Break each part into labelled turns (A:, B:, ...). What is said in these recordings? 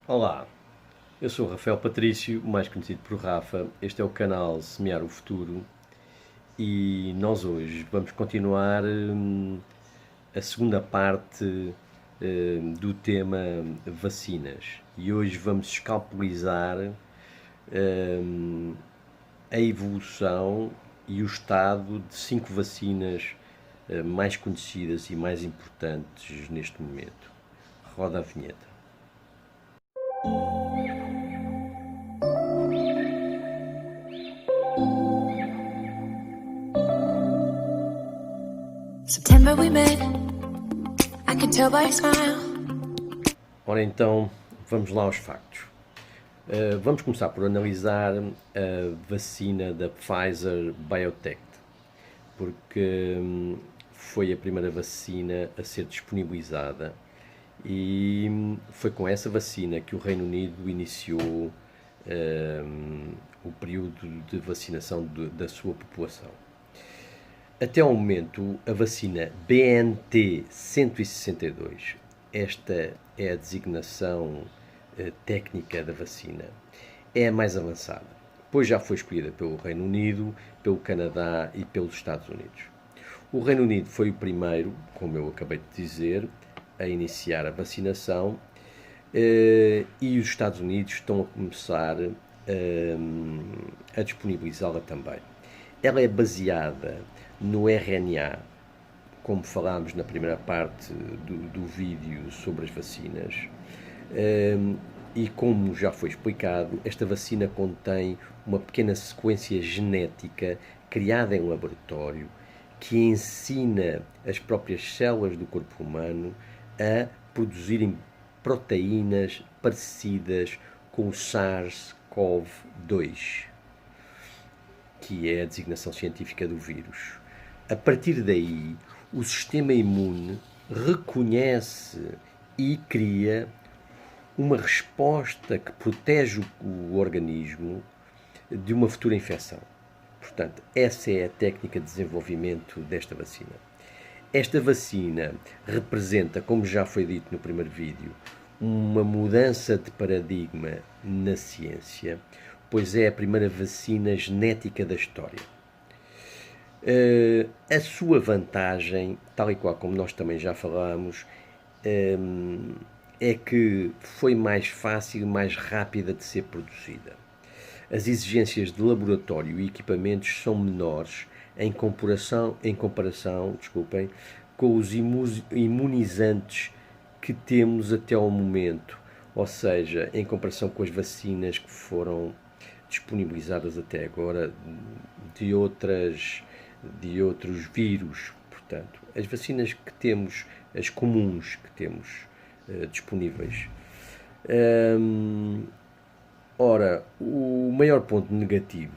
A: Olá, eu sou o Rafael Patrício, mais conhecido por Rafa. Este é o canal Semear o Futuro e nós hoje vamos continuar a segunda parte do tema vacinas. E hoje vamos escalpelizar a evolução e o estado de 5 vacinas mais conhecidas e mais importantes neste momento. Roda a vinheta. September we met, I can tell by your smile. Ora então, vamos lá aos factos. Vamos começar por analisar a vacina da Pfizer BioNTech, porque foi a primeira vacina a ser disponibilizada e foi com essa vacina que o Reino Unido iniciou o período de vacinação da sua população. Até ao momento, a vacina BNT162, esta é a designação técnica da vacina, é a mais avançada, pois já foi escolhida pelo Reino Unido, pelo Canadá e pelos Estados Unidos. O Reino Unido foi o primeiro, como eu acabei de dizer, a iniciar a vacinação e os Estados Unidos estão a começar a disponibilizá-la também. Ela é baseada no RNA, como falámos na primeira parte do vídeo sobre as vacinas, e como já foi explicado, esta vacina contém uma pequena sequência genética criada em laboratório que ensina as próprias células do corpo humano a produzirem proteínas parecidas com o SARS-CoV-2, que é a designação científica do vírus. A partir daí, o sistema imune reconhece e cria uma resposta que protege o organismo de uma futura infecção. Portanto, essa é a técnica de desenvolvimento desta vacina. Esta vacina representa, como já foi dito no primeiro vídeo, uma mudança de paradigma na ciência, pois é a primeira vacina genética da história. A sua vantagem, tal e qual como nós também já falámos, é que foi mais fácil e mais rápida de ser produzida. As exigências de laboratório e equipamentos são menores em comparação com os imunizantes que temos até ao momento, ou seja, em comparação com as vacinas que foram disponibilizadas até agora de outros vírus. Portanto, as vacinas que temos, as comuns que temos disponíveis. Ora, o maior ponto negativo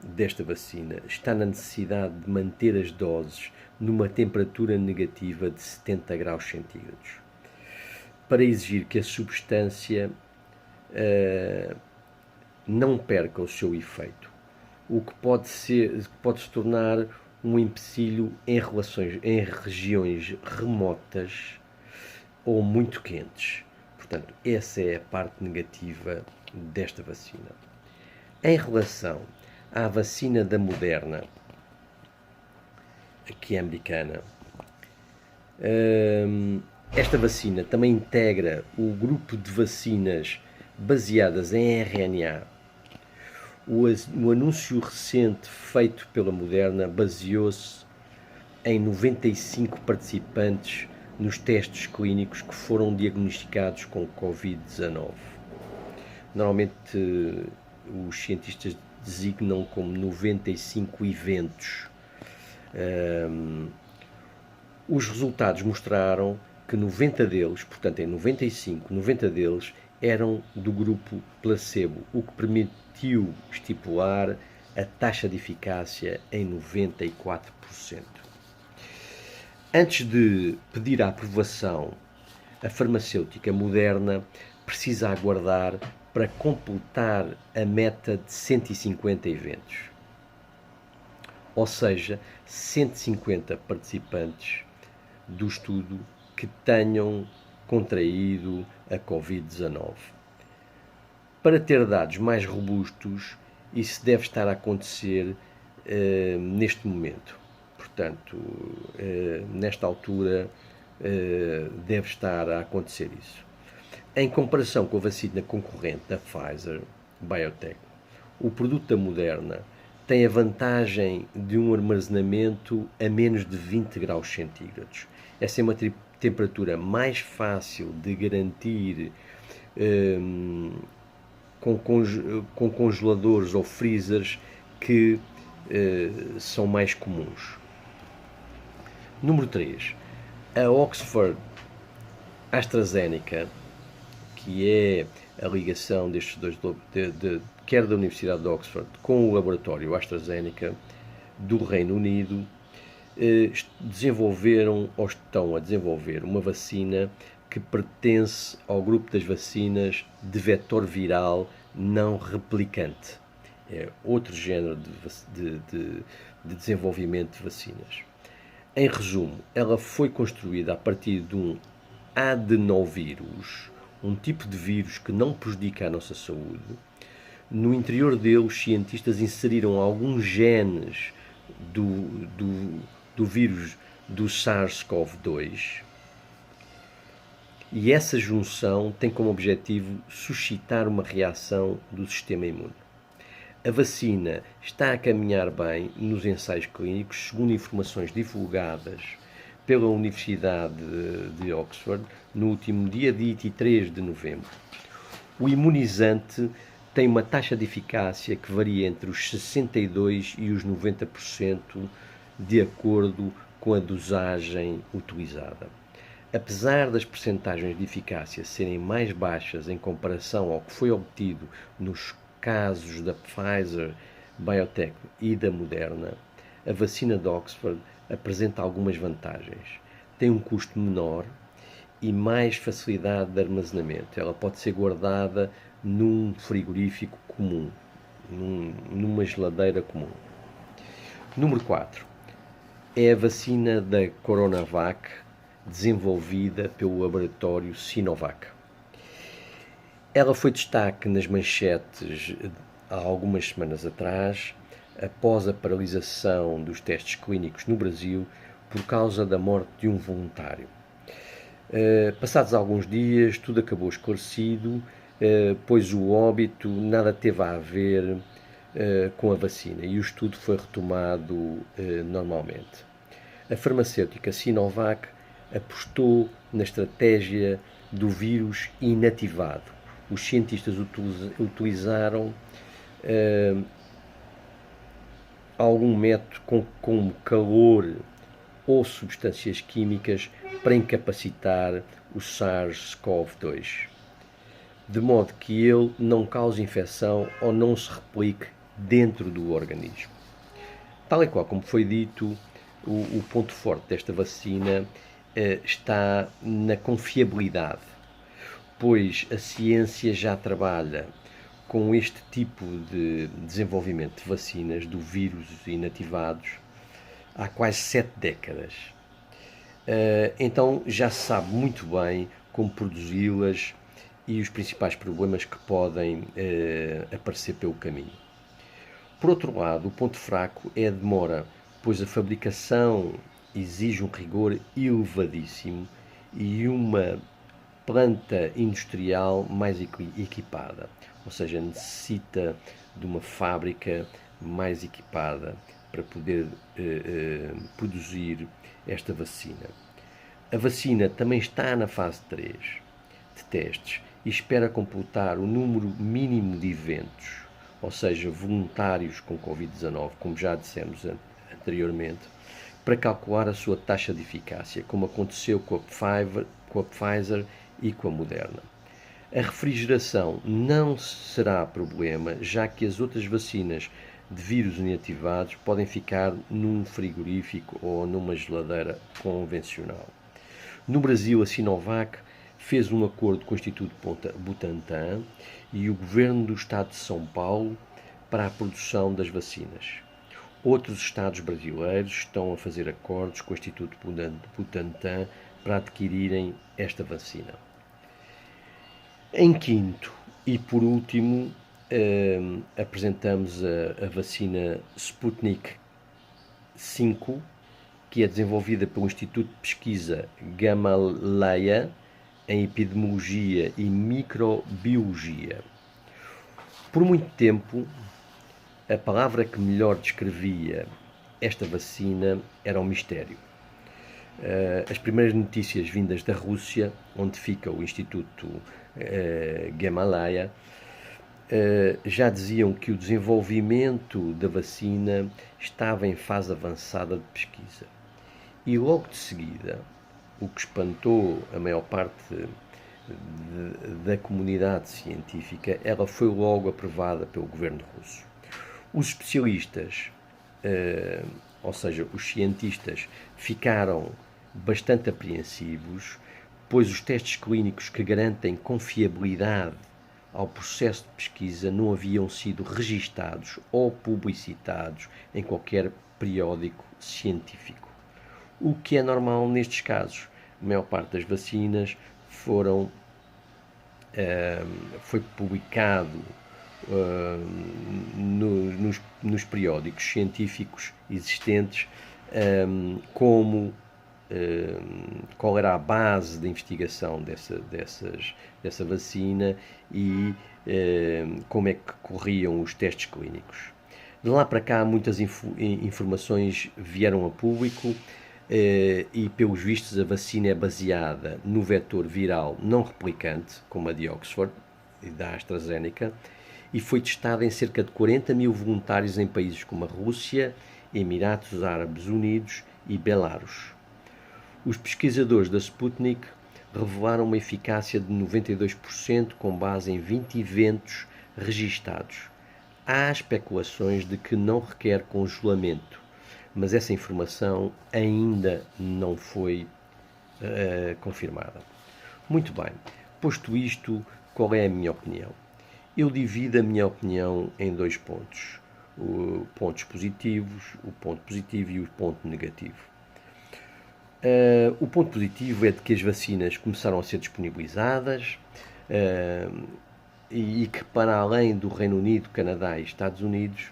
A: desta vacina está na necessidade de manter as doses numa temperatura negativa de 70 graus centígrados, para exigir que a substância não perca o seu efeito, o que pode se tornar um empecilho em regiões remotas ou muito quentes. Portanto, essa é a parte negativa desta vacina. Em relação à vacina da Moderna, que é americana, esta vacina também integra o grupo de vacinas baseadas em RNA. O anúncio recente feito pela Moderna baseou-se em 95 participantes nos testes clínicos que foram diagnosticados com Covid-19. Normalmente os cientistas designam como 95 eventos. Os resultados mostraram que 90 deles, portanto em 95, 90 deles eram do grupo placebo, o que permitiu estipular a taxa de eficácia em 94%. Antes de pedir a aprovação, a farmacêutica Moderna precisa aguardar para completar a meta de 150 eventos. Ou seja, 150 participantes do estudo que tenham contraído a Covid-19. Para ter dados mais robustos, isso deve estar a acontecer neste momento. Portanto, nesta altura, deve estar a acontecer isso. Em comparação com a vacina concorrente da Pfizer Biotech, o produto da Moderna tem a vantagem de um armazenamento a menos de 20 graus centígrados. Essa é uma temperatura mais fácil de garantir com congeladores ou freezers que são mais comuns. Número 3. A Oxford AstraZeneca, que é a ligação destes dois, quer da Universidade de Oxford com o laboratório AstraZeneca do Reino Unido, desenvolveram ou estão a desenvolver uma vacina que pertence ao grupo das vacinas de vetor viral não replicante. É outro género de desenvolvimento de vacinas. Em resumo, ela foi construída a partir de um adenovírus, um tipo de vírus que não prejudica a nossa saúde. No interior dele, os cientistas inseriram alguns genes do vírus do SARS-CoV-2 e essa junção tem como objetivo suscitar uma reação do sistema imune. A vacina está a caminhar bem nos ensaios clínicos, segundo informações divulgadas pela Universidade de Oxford no último dia 23 de novembro. O imunizante tem uma taxa de eficácia que varia entre os 62% e os 90% de acordo com a dosagem utilizada. Apesar das percentagens de eficácia serem mais baixas em comparação ao que foi obtido nos casos da Pfizer Biotech e da Moderna, a vacina de Oxford apresenta algumas vantagens. Tem um custo menor e mais facilidade de armazenamento. Ela pode ser guardada num frigorífico comum, numa geladeira comum. Número 4. É a vacina da Coronavac, desenvolvida pelo laboratório Sinovac. Ela foi destaque nas manchetes há algumas semanas atrás, após a paralisação dos testes clínicos no Brasil por causa da morte de um voluntário. Passados alguns dias, tudo acabou esclarecido, pois o óbito nada teve a ver com a vacina e o estudo foi retomado normalmente. A farmacêutica Sinovac apostou na estratégia do vírus inativado. Os cientistas utilizaram algum método como calor ou substâncias químicas para incapacitar o SARS-CoV-2, de modo que ele não cause infecção ou não se replique dentro do organismo. Tal e qual como foi dito, o ponto forte desta vacina está na confiabilidade, pois a ciência já trabalha com este tipo de desenvolvimento de vacinas do vírus inativados há quase 7 décadas. Então já se sabe muito bem como produzi-las e os principais problemas que podem aparecer pelo caminho. Por outro lado, o ponto fraco é a demora, pois a fabricação exige um rigor elevadíssimo e uma planta industrial mais equipada, ou seja, necessita de uma fábrica mais equipada para poder produzir esta vacina. A vacina também está na fase 3 de testes e espera completar o número mínimo de eventos, ou seja, voluntários com Covid-19, como já dissemos anteriormente, para calcular a sua taxa de eficácia, como aconteceu com a Pfizer e com a Moderna. A refrigeração não será problema, já que as outras vacinas de vírus inativados podem ficar num frigorífico ou numa geladeira convencional. No Brasil, a Sinovac fez um acordo com o Instituto Butantan e o Governo do Estado de São Paulo para a produção das vacinas. Outros estados brasileiros estão a fazer acordos com o Instituto Butantan para adquirirem esta vacina. Em quinto, E por último, apresentamos a vacina Sputnik 5, que é desenvolvida pelo Instituto de Pesquisa Gamaleya em Epidemiologia e Microbiologia. Por muito tempo, a palavra que melhor descrevia esta vacina era um mistério. As primeiras notícias vindas da Rússia, onde fica o Instituto Gamaleya, já diziam que o desenvolvimento da vacina estava em fase avançada de pesquisa. E logo de seguida, o que espantou a maior parte da comunidade científica, ela foi logo aprovada pelo governo russo. Os especialistas, ou seja, os cientistas, ficaram bastante apreensivos, pois os testes clínicos que garantem confiabilidade ao processo de pesquisa não haviam sido registados ou publicitados em qualquer periódico científico. O que é normal nestes casos. A maior parte das vacinas foi publicado nos periódicos científicos existentes qual era a base de investigação dessa vacina e como é que corriam os testes clínicos. De lá para cá, muitas informações vieram a público e, pelos vistos, a vacina é baseada no vetor viral não replicante, como a de Oxford e da AstraZeneca, e foi testada em cerca de 40 mil voluntários em países como a Rússia, Emirados Árabes Unidos e Belarus. Os pesquisadores da Sputnik revelaram uma eficácia de 92% com base em 20 eventos registados. Há especulações de que não requer congelamento, mas essa informação ainda não foi confirmada. Muito bem, posto isto, qual é a minha opinião? Eu divido a minha opinião em dois pontos. Pontos positivos, o ponto positivo e o ponto negativo. O ponto positivo é de que as vacinas começaram a ser disponibilizadas e que, para além do Reino Unido, Canadá e Estados Unidos,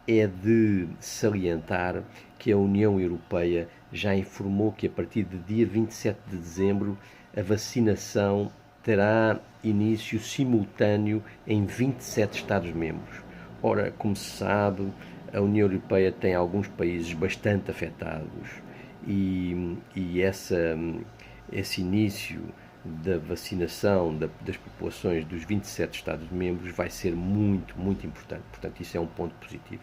A: é de salientar que a União Europeia já informou que a partir de dia 27 de dezembro a vacinação terá início simultâneo em 27 Estados-membros. Ora, como se sabe, a União Europeia tem alguns países bastante afetados e esse início da vacinação das populações dos 27 Estados-membros vai ser muito, muito importante. Portanto, isso é um ponto positivo.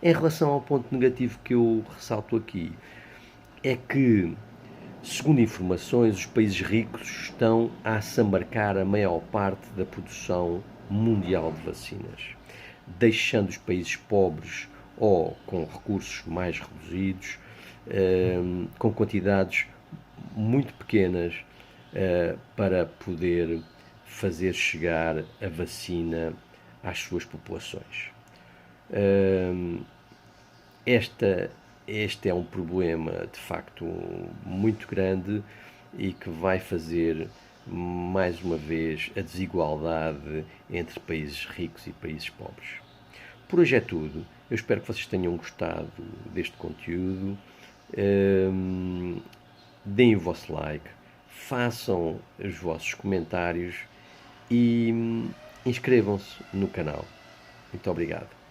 A: Em relação ao ponto negativo que eu ressalto aqui, é que, segundo informações, os países ricos estão a assambarcar a maior parte da produção mundial de vacinas, deixando os países pobres ou com recursos mais reduzidos, com quantidades muito pequenas para poder fazer chegar a vacina às suas populações. Este é um problema de facto muito grande e que vai fazer mais uma vez a desigualdade entre países ricos e países pobres. Por hoje é tudo. Eu espero que vocês tenham gostado deste conteúdo. Deem o vosso like, façam os vossos comentários e inscrevam-se no canal. Muito obrigado.